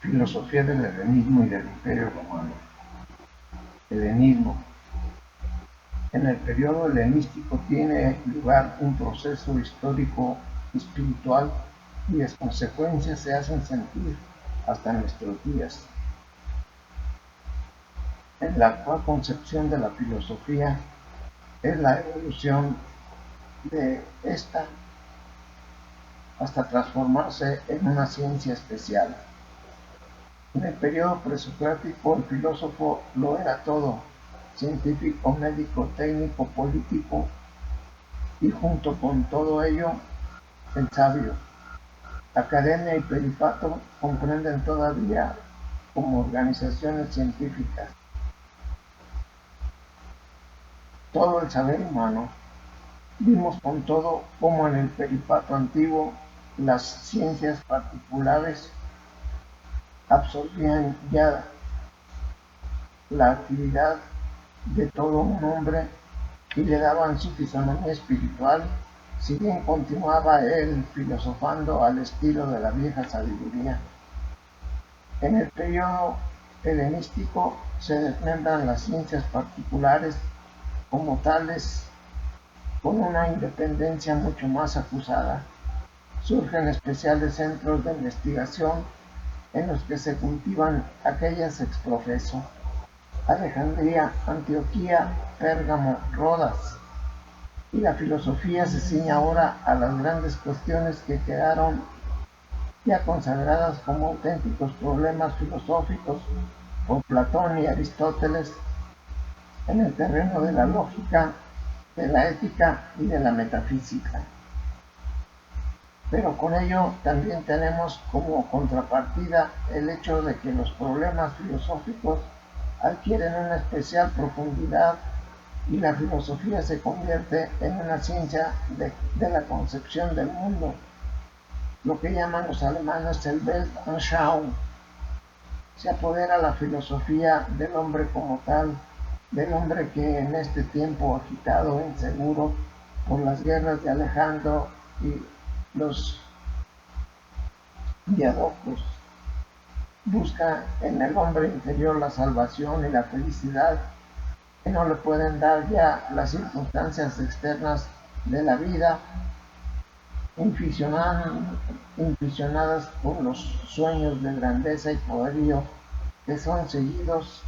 Filosofía del helenismo y del Imperio Romano. Helenismo. En el periodo helenístico tiene lugar un proceso histórico espiritual cuyas consecuencias se hacen sentir hasta nuestros días. En la actual concepción de la filosofía es la evolución de esta hasta transformarse en una ciencia especial. En el periodo presocrático el filósofo lo era todo: científico, médico, técnico, político y junto con todo ello el sabio. Academia y peripato comprenden todavía como organizaciones científicas todo el saber humano. Vimos con todo cómo en el peripato antiguo las ciencias particulares absorbían ya la actividad de todo un hombre y le daban su fisonomía espiritual, si bien continuaba él filosofando al estilo de la vieja sabiduría. En el periodo helenístico se desmembran las ciencias particulares como tales con una independencia mucho más acusada. Surgen especiales centros de investigación en los que se cultivan aquellas ex profeso: Alejandría, Antioquía, Pérgamo, Rodas, y la filosofía se ciñe ahora a las grandes cuestiones que quedaron ya consagradas como auténticos problemas filosóficos por Platón y Aristóteles en el terreno de la lógica, de la ética y de la metafísica. Pero con ello también tenemos como contrapartida el hecho de que los problemas filosóficos adquieren una especial profundidad y la filosofía se convierte en una ciencia de la concepción del mundo, lo que llaman los alemanes el Weltanschauung. Se apodera la filosofía del hombre como tal, del hombre que en este tiempo agitado e inseguro por las guerras de Alejandro y los diadoques, busca en el hombre interior la salvación y la felicidad que no le pueden dar ya las circunstancias externas de la vida, inficionadas por los sueños de grandeza y poderío que son seguidos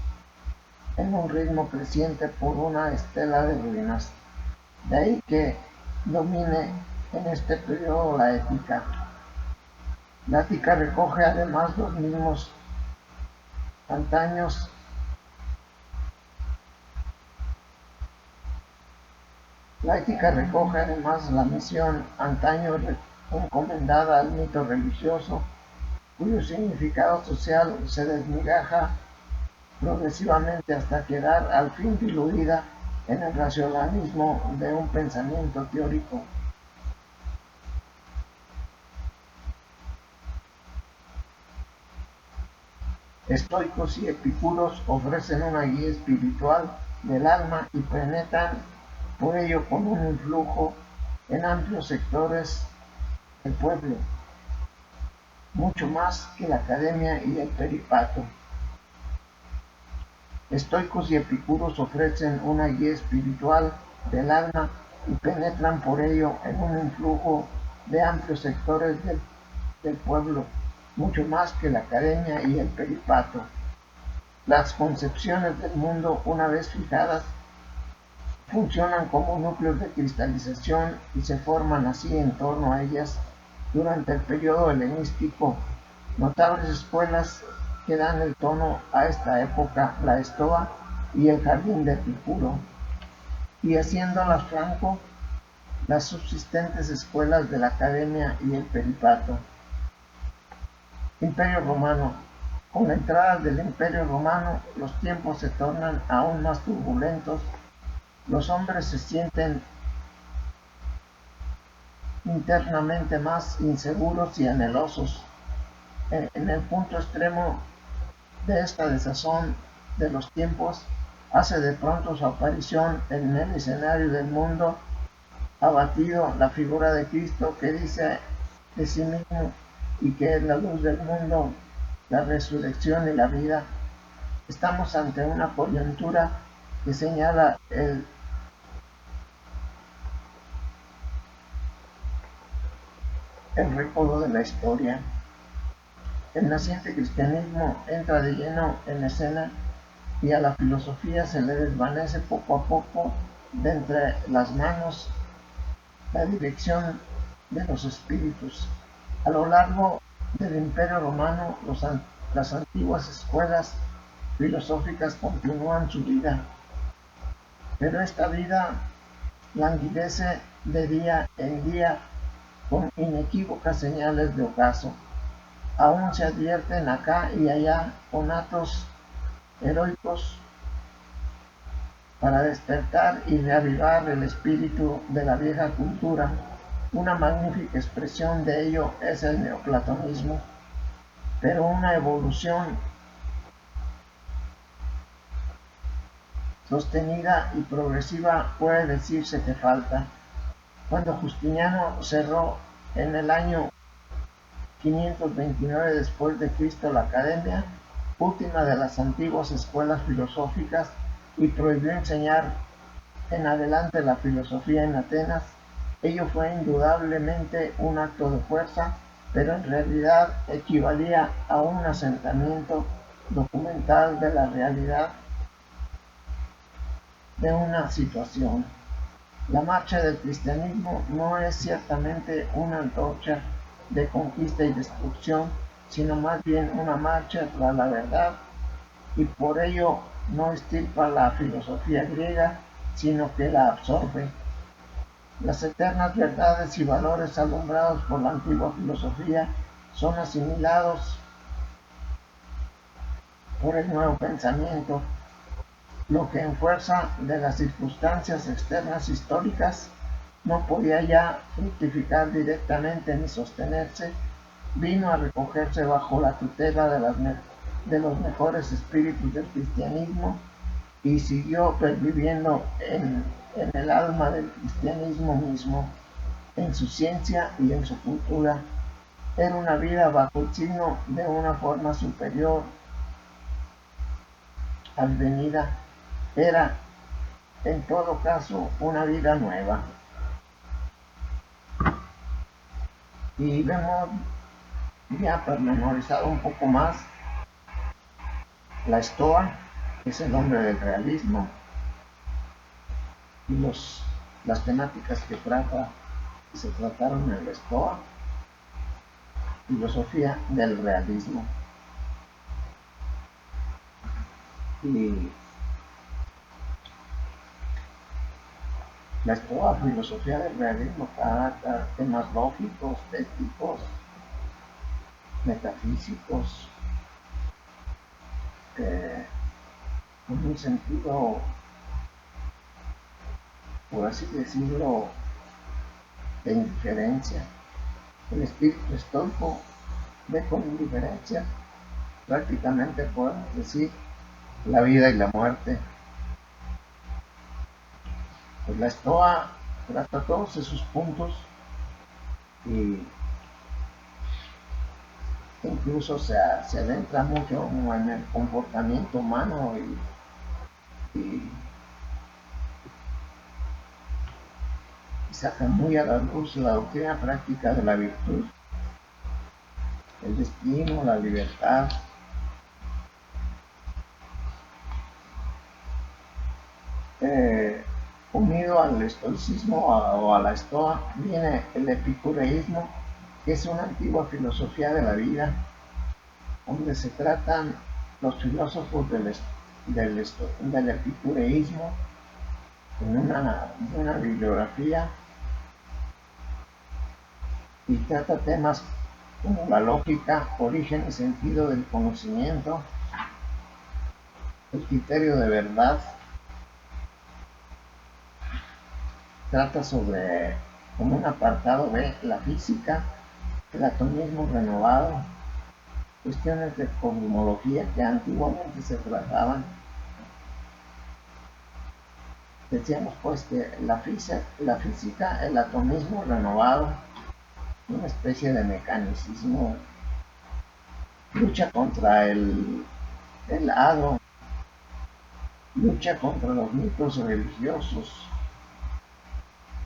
en un ritmo creciente por una estela de ruinas. De ahí que domine en este periodo la ética. La ética recoge además los mismos antaños La ética recoge además la misión antaño encomendada al mito religioso, cuyo significado social se desmigaja progresivamente hasta quedar al fin diluida en el racionalismo de un pensamiento teórico. Estoicos y epicúreos ofrecen una guía espiritual del alma y penetran por ello con un influjo en amplios sectores del pueblo, mucho más que la academia y el peripato. Estoicos y epicúreos ofrecen una guía espiritual del alma y penetran por ello en un influjo de amplios sectores del pueblo, mucho más que la academia y el peripato. Las concepciones del mundo, una vez fijadas, funcionan como núcleos de cristalización y se forman así en torno a ellas durante el periodo helenístico notables escuelas que dan el tono a esta época: la Estoa y el Jardín de Epicuro, y haciéndolas franco las subsistentes escuelas de la academia y el peripato. Imperio Romano. Con la entrada del Imperio Romano los tiempos se tornan aún más turbulentos. Los hombres se sienten internamente más inseguros y anhelosos. En el punto extremo de esta desazón de los tiempos, hace de pronto su aparición en el escenario del mundo abatido la figura de Cristo, que dice de sí mismo y que es la luz del mundo, la resurrección y la vida. Estamos ante una coyuntura que señala el recodo de la historia. El naciente cristianismo entra de lleno en escena y a la filosofía se le desvanece poco a poco de entre las manos la dirección de los espíritus. A lo largo del Imperio Romano, las antiguas escuelas filosóficas continúan su vida, pero esta vida languidece de día en día con inequívocas señales de ocaso. Aún se advierten acá y allá conatos heroicos para despertar y reavivar el espíritu de la vieja cultura. Una magnífica expresión de ello es el neoplatonismo, pero una evolución sostenida y progresiva puede decirse que falta. Cuando Justiniano cerró en el año 529 después de Cristo la Academia, última de las antiguas escuelas filosóficas, y prohibió enseñar en adelante la filosofía en Atenas, ello fue indudablemente un acto de fuerza, pero en realidad equivalía a un asentamiento documental de la realidad de una situación. La marcha del cristianismo no es ciertamente una antorcha de conquista y destrucción, sino más bien una marcha tras la verdad, y por ello no extirpa la filosofía griega, sino que la absorbe. Las eternas verdades y valores alumbrados por la antigua filosofía son asimilados por el nuevo pensamiento, lo que en fuerza de las circunstancias externas históricas no podía ya fructificar directamente ni sostenerse, vino a recogerse bajo la tutela de los mejores espíritus del cristianismo y siguió perviviendo en el alma del cristianismo mismo, en su ciencia y en su cultura. Era una vida bajo el signo de una forma superior advenida. Era, en todo caso, una vida nueva. Y vemos ya pormenorizado un poco más la Estoa, que es el nombre del realismo, y las temáticas que se trataron en la Estoa, filosofía del realismo. Y la Estoa, filosofía del realismo, trata temas lógicos, éticos, metafísicos, con un sentido, por así decirlo, de indiferencia. El espíritu estoico ve con indiferencia, prácticamente podemos decir, la vida y la muerte. Pues la Estoa trata todos esos puntos y incluso se adentra mucho en el comportamiento humano y saca muy a la luz la doctrina práctica de la virtud, el destino, la libertad. Unido al estoicismo o a la Estoa viene el epicureísmo, que es una antigua filosofía de la vida, donde se tratan los filósofos del epicureísmo en una bibliografía, y trata temas como la lógica, origen y sentido del conocimiento, el criterio de verdad. Trata sobre, como un apartado B, la física, el atomismo renovado, cuestiones de cosmología que antiguamente se trataban. Decíamos pues que la física, el atomismo renovado, una especie de mecanicismo lucha contra el hado, lucha contra los mitos religiosos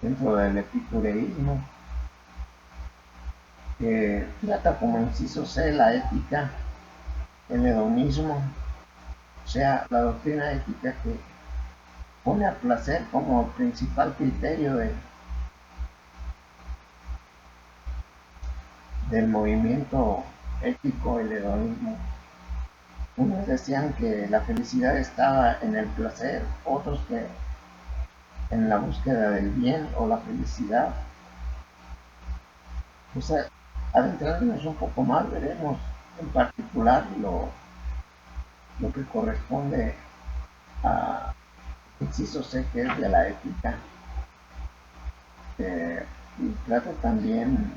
dentro del epicureísmo, que trata como inciso C la ética, el hedonismo, o sea, la doctrina ética que pone al placer como principal criterio del movimiento ético, el hedonismo. Unos decían que la felicidad estaba en el placer, otros que en la búsqueda del bien o la felicidad. O sea, adentrándonos un poco más, veremos en particular lo que corresponde a inciso C, que es de la ética. Y trata también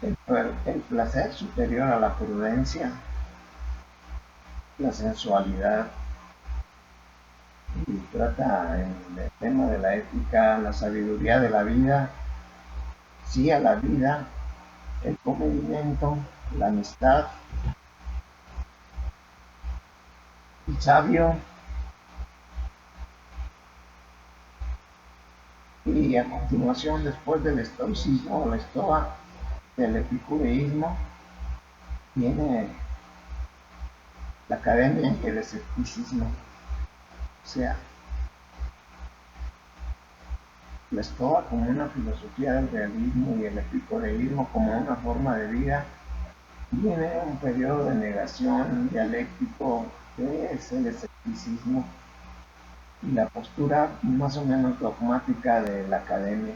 el placer superior a la prudencia, la sensualidad, y trata en el tema de la ética, la sabiduría de la vida, sí a la vida, el comedimiento, la amistad, el sabio, y a continuación, después del estoicismo, la estoa, del epicureísmo, viene la academia y el escepticismo. O sea, la estoa como una filosofía del realismo y el epicureísmo como una forma de vida. Viene un periodo de negación dialéctico que es el escepticismo y la postura más o menos dogmática de la academia.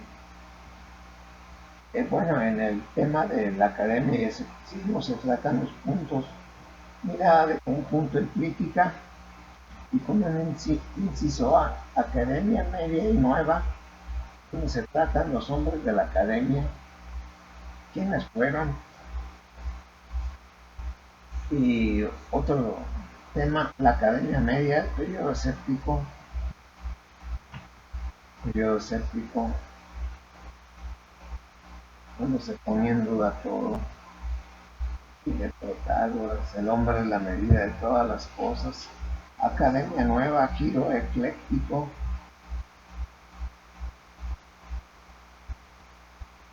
Bueno, en el tema de la academia y el escepticismo se tratan los puntos, mirada de conjunto y crítica, y con un inciso A, academia media y nueva, donde se tratan los hombres de la academia, quiénes fueron, y otro tema, la academia media, el periodo escéptico, cuando se ponía en duda todo, y de Protágoras, el hombre es la medida de todas las cosas, academia nueva, giro ecléctico,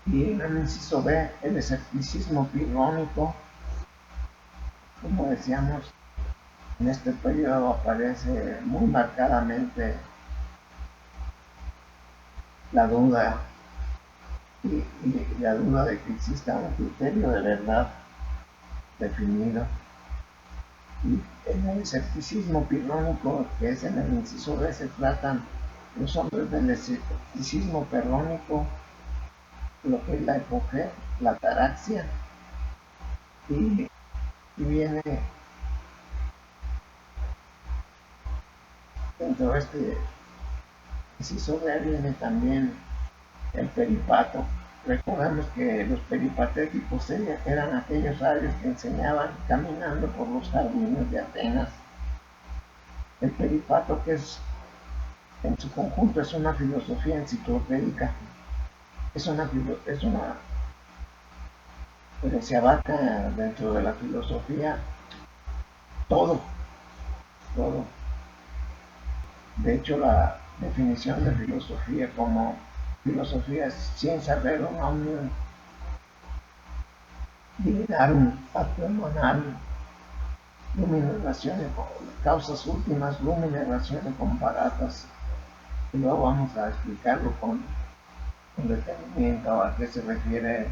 y en el inciso B, el escepticismo pirrónico. Como decíamos, en este periodo aparece muy marcadamente la duda y la duda de que exista un criterio de verdad definido. Y en el escepticismo pirrónico, que es en el inciso B, se tratan los hombres del escepticismo pirrónico, lo que es la epopea, la ataraxia, y viene dentro de este inciso B viene también el peripato. Recordemos que los peripatéticos eran aquellos sabios que enseñaban caminando por los jardines de Atenas. El peripato, que es en su conjunto es una filosofía enciclopédica, pero se abarca dentro de la filosofía todo, todo. De hecho, la definición de filosofía como filosofía es ciencia rerum omnium divinarum patrimonial lumine ratione, causas últimas lumine ratione comparatas. Y luego vamos a explicarlo con detenimiento a qué se refiere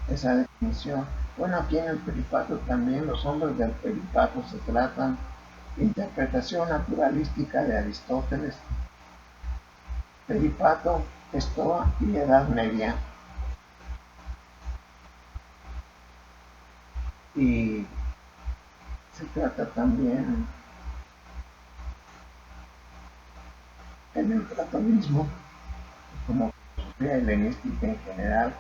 esa definición. Bueno, aquí en el peripato también los hombres del peripato se tratan interpretación naturalística de Aristóteles, peripato, estoa y edad media. Y se trata también en el platonismo como filosofía helenística en general,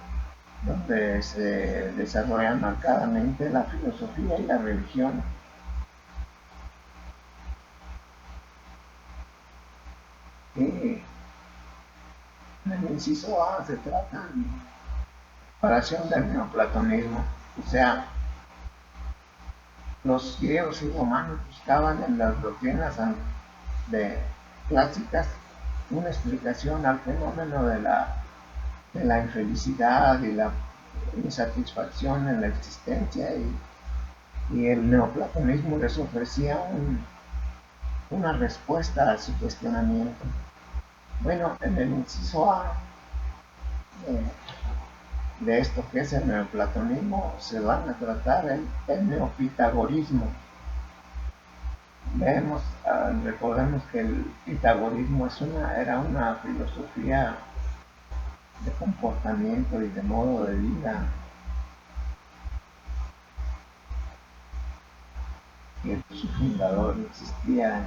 donde se desarrolla marcadamente la filosofía y la religión. Y en el inciso A se trata de separación del neoplatonismo O sea, los griegos y romanos buscaban en las doctrinas clásicas una explicación al fenómeno de la infelicidad y la insatisfacción en la existencia, y el neoplatonismo les ofrecía una respuesta a su cuestionamiento. Bueno, en el inciso A de esto que es el neoplatonismo se van a tratar el neopitagorismo. Recordemos que el pitagorismo era una filosofía de comportamiento y de modo de vida que su fundador existía.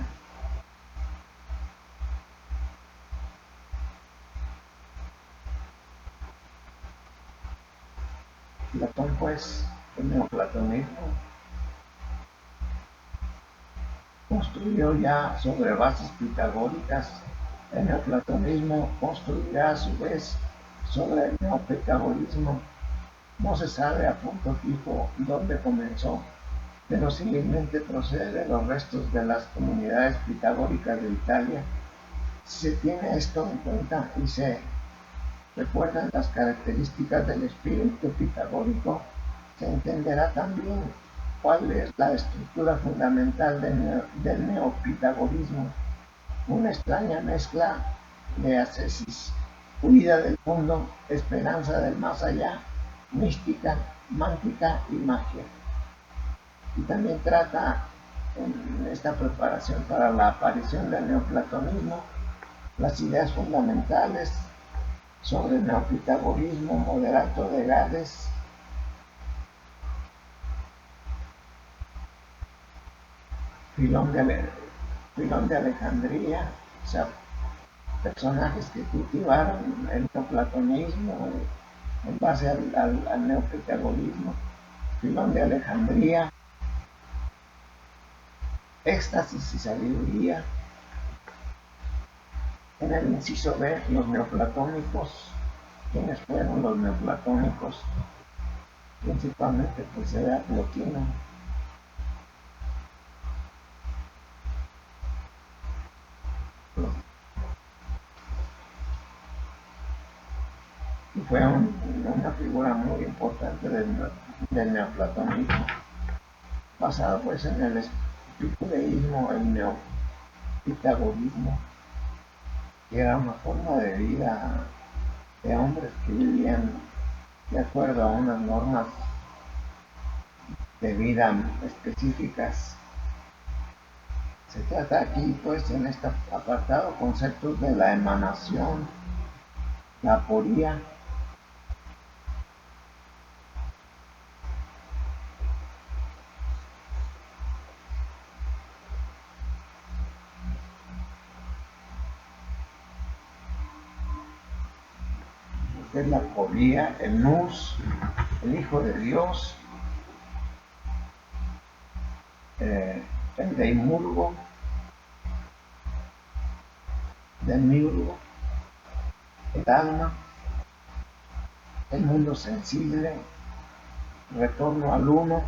Platón, pues, el neoplatonismo construyó ya sobre bases pitagóricas. El neoplatonismo construirá a su vez sobre el neopitagorismo. No se sabe a punto fijo dónde comenzó, pero posiblemente procede de los restos de las comunidades pitagóricas de Italia. Si se tiene esto en cuenta y se recuerdan las características del espíritu pitagórico, se entenderá también cuál es la estructura fundamental del neopitagorismo: una extraña mezcla de ascesis, huida del mundo, esperanza del más allá, mística, mántica y magia. Y también trata en esta preparación para la aparición del neoplatonismo las ideas fundamentales sobre el neopitagorismo: Moderato de Gades, Filón de Alejandría, o sea, personajes que cultivaron el neoplatonismo en base al neopitagorismo. Filón de Alejandría, éxtasis y sabiduría. En el inciso B, los neoplatónicos. ¿Quiénes fueron los neoplatónicos? Principalmente pues era Plotino. Y fue una figura muy importante del neoplatonismo, basado pues en el epicureísmo, el neopitagorismo, que era una forma de vida de hombres que vivían de acuerdo a unas normas de vida específicas. Se trata aquí, pues, en este apartado, conceptos de la emanación, la aporía, que es la aporía, el nous, el Hijo de Dios, el deimurgo, demiurgo, el alma, el mundo sensible, retorno al uno,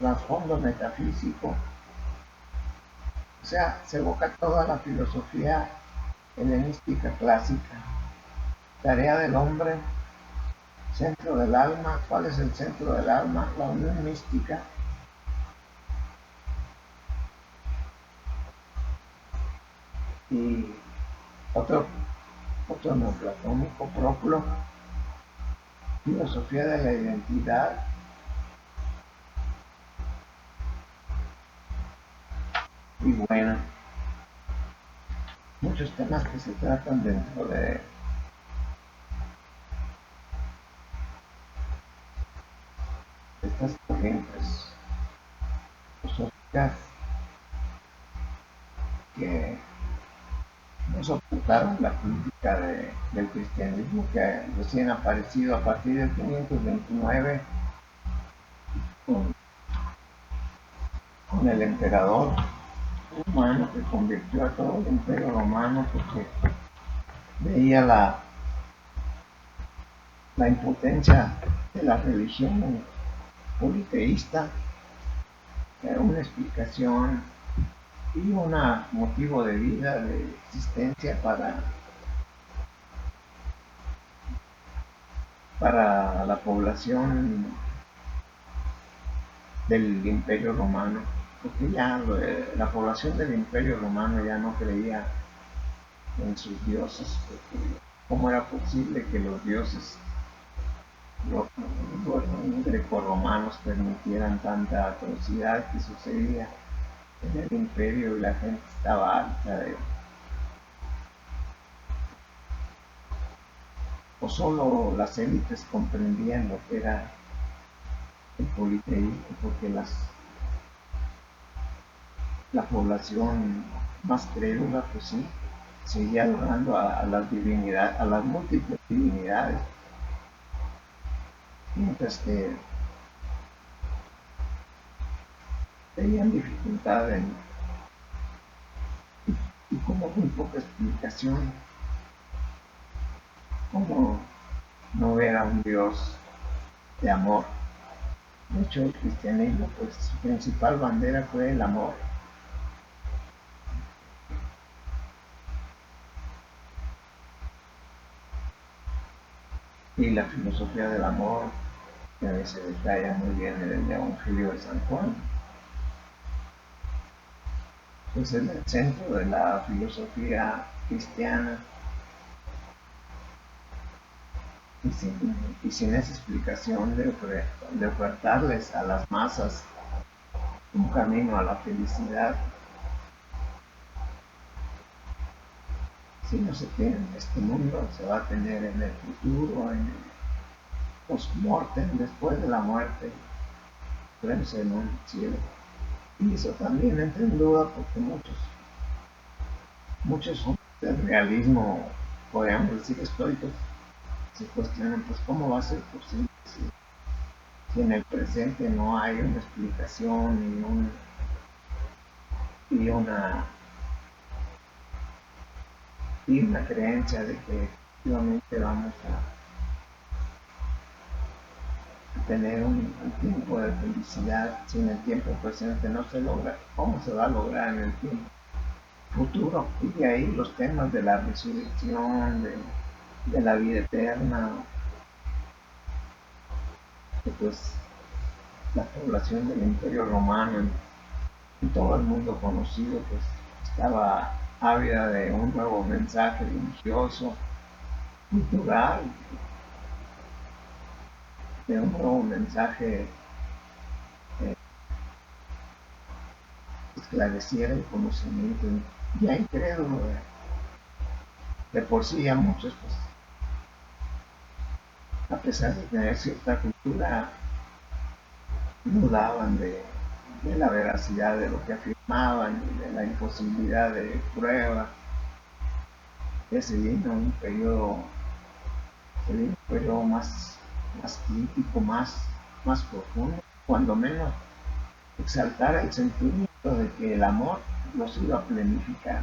trasfondo metafísico. O sea, se evoca toda la filosofía helenística clásica. Tarea del hombre, centro del alma. ¿Cuál es el centro del alma? La unión mística. Y otro neoplatónico, Proclo, filosofía de la identidad. Y bueno, muchos temas que se tratan dentro de estas corrientes filosóficas que no soportaron la crítica del cristianismo, que recién aparecido a partir del 529 con el emperador romano, que convirtió a todo el imperio romano porque veía la impotencia de la religión politeísta, una explicación y un motivo de vida, de existencia para la población del Imperio Romano, porque ya la población del Imperio Romano ya no creía en sus dioses, porque cómo era posible que los dioses los grecorromanos permitieran tanta atrocidad que sucedía en el imperio y la gente estaba harta de, o solo las élites comprendían lo que era el politeísmo, porque la población más crédula, pues sí, seguía adorando a las divinidades, a las múltiples divinidades, mientras que tenían dificultad y como muy poca explicación, como no ver a un Dios de amor. De hecho, el cristianismo, pues su principal bandera fue el amor. Y la filosofía del amor, que a veces detalla muy bien en el Evangelio de San Juan, pues es el centro de la filosofía cristiana. Y sin esa explicación de ofertarles a las masas un camino a la felicidad, si no se tiene en este mundo, se va a tener en el futuro, en el post-mortem, después de la muerte, verse en un cielo. Y eso también entra en duda porque muchos hombres del realismo, podríamos decir estoicos, se cuestionan, pues cómo va a ser posible si en el presente no hay una explicación y una creencia de que efectivamente vamos a tener un tiempo de felicidad. Si en el tiempo presente no se logra, ¿cómo se va a lograr en el tiempo futuro? Y de ahí los temas de la resurrección, de la vida eterna, que pues la población del Imperio Romano y todo el mundo conocido pues estaba ávida de un nuevo mensaje religioso, cultural, de un nuevo mensaje que esclareciera el conocimiento ya incrédulo de por sí. A muchos, pues, a pesar de tener cierta cultura, dudaban de la veracidad de lo que afirmaban y de la imposibilidad de prueba. Ese vino un periodo más crítico, más profundo, cuando menos exaltar el sentimiento de que el amor los iba a planificar.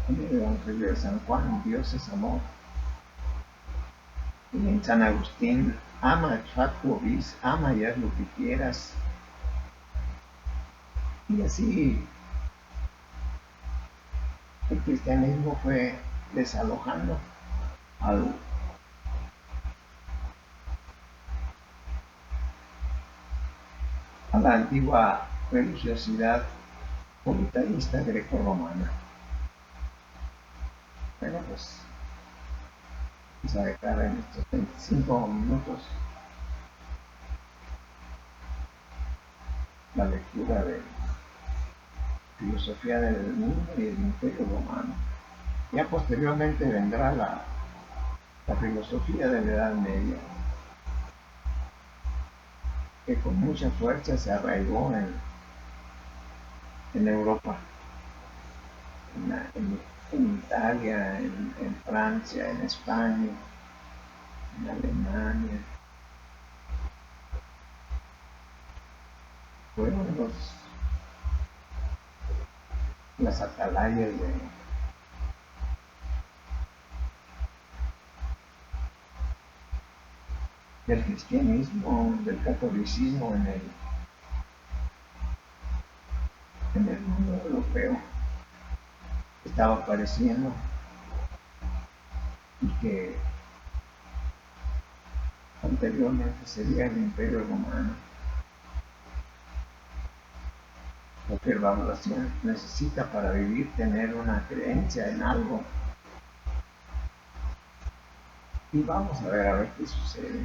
En el Evangelio de San Juan, Dios es amor. Y en San Agustín, ama facto vis, ama y haz lo que quieras. Y así el cristianismo fue desalojando al, a la antigua religiosidad politeísta greco-romana. Bueno, pues vamos a dejar en estos 25 minutos la lectura de filosofía del mundo y del Imperio Romano. Ya posteriormente vendrá la filosofía de la Edad Media, que con mucha fuerza se arraigó en Europa, en Italia, en Francia, en España, en Alemania. Fueron las atalayas del cristianismo, del catolicismo en el mundo europeo estaba apareciendo y que anteriormente sería el Imperio Romano. Lo que la oración necesita para vivir, tener una creencia en algo. Y vamos a ver qué sucede.